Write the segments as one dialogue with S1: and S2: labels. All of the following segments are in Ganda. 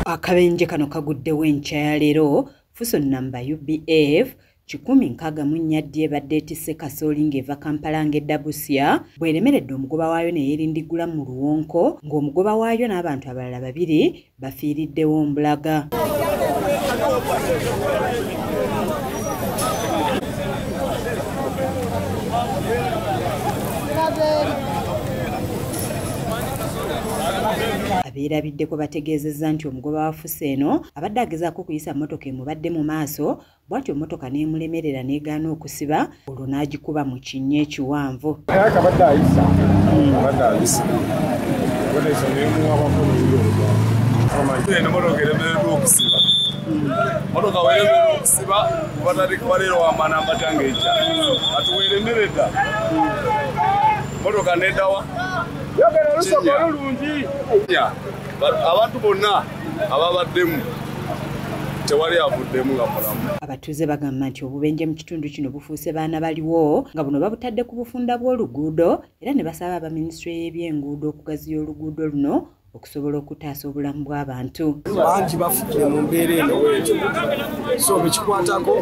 S1: Akabenje kano kaguddewo enkya ya leero Fuso namba UBF 1064 ebadde etisse kasooli ng'eva Kampala ng'edda Busia bw'eremeredde omugoba waayo ne yeerindigula mu Luwonko ng'omugoba waayo n'abantu abalala 2 bafiiriddewo Mbulaga. Abeerabiddeko bategeezezza nti omugoba wa Fuso eno abadde agezaako okuyisa mmotoka emubadde mu maaso bw'atyo mmotoka n'emulemerera n'egaana okusiba olwo n'agikuba mu kinnya ekiwanvu.
S2: Motoka weremerera okusiba batandika baleero wamana mbatangeja ati weremerera motoka neddawa abantu bonna ababaddemu tewali avuddemu nga mulamu.
S1: Abatuuze bagamba nti obubenje mu kitundu kino bufuuse baana baliwo nga buno babutadde ku bufunda bw'oluguudo era ne basaba aba minisitule y'ebyenguudo okugaziya oluguudo luno okusobola okutaasa obulamu bw'abantu.
S3: Bangi bafudde mu mbeera eno bwetyo, so bekikwatako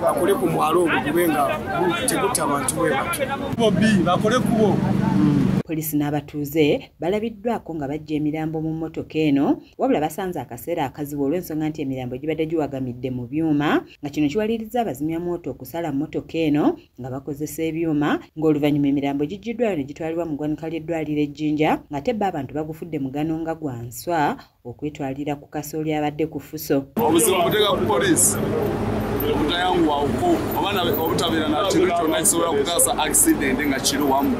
S3: bakole ku mwalo ogwo gube nga tegutta abantu bwe batyo bakole kubo.
S1: Poliisi n'abatuuze balabiddwako nga bajja emirambo mu mmotoka eno wabula basanze akaseera akazibu olw'ensonga nti emirambo gibadde giwagamidde mu byuma nga kino kiwalirizza abazimyamoto okusala mmotoka eno nga bakozesa ebyuma ng'oluvannyuma emirambo gijjiddwayo ne gitwalibwa mu ggwanika ly'eddwaliro Ejjinja ng'ate bo abantu bagufudde mugano nga gwa nswa okwetwalira ku kasooli abadde ku Fuso.
S2: Obuzibu buteeka ku poliisi obutayanguwako oba obutabeera na kintu kyonna kisobola kutaasa accident nga kiri wamu.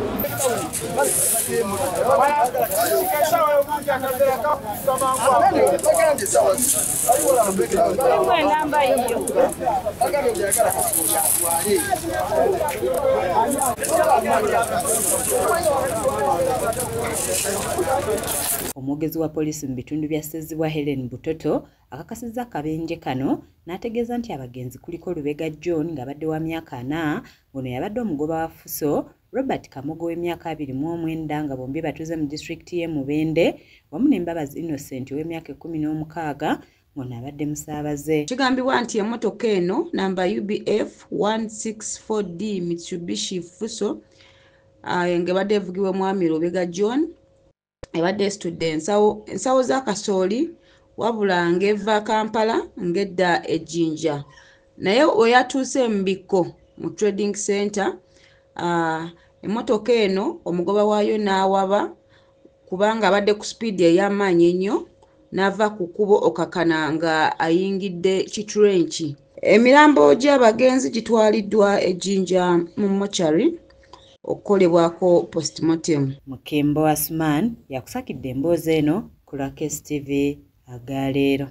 S1: Omwogezi wa poliisi mu bitundu bya Ssezibwa Helen Butoto akakasizza akabenje kano n'ategeeza nti abagenzi kuliko Lubega John ng'abadde wa myaka 4 ono yabadde omugoba wa Fuso, Robert Kamogo w'emyaka 29 nga bombi batuuze mu disitulikiti y'e Mubende wamu n'Embabazi Innocent w'emyaka 16 ono abadde musaabaze.
S4: Kigambibwa nti emmotoka eno namba UBF 164D Mitsubishi Fuso ng'ebadde evugibwa mwami Lubega John ebadde esitudde ensawo za kasooli wabula ng'eva Kampala ng'edda Ejjinja naye oyatuuse Mbiko mu trading center emmotoka eno omugoba waayo n'awaba kubanga abadde ku speed ey'amaanyi ennyo n'ava ku kkubo okakana nga ayingidde kitrenki. Emirambo gy'abagenzi gitwaliddwa Ejjinja mu mochari okukolebwako postmortem.
S1: Mukembo Asman yakusakidde emboozi eno ku Lakes TV agaleero.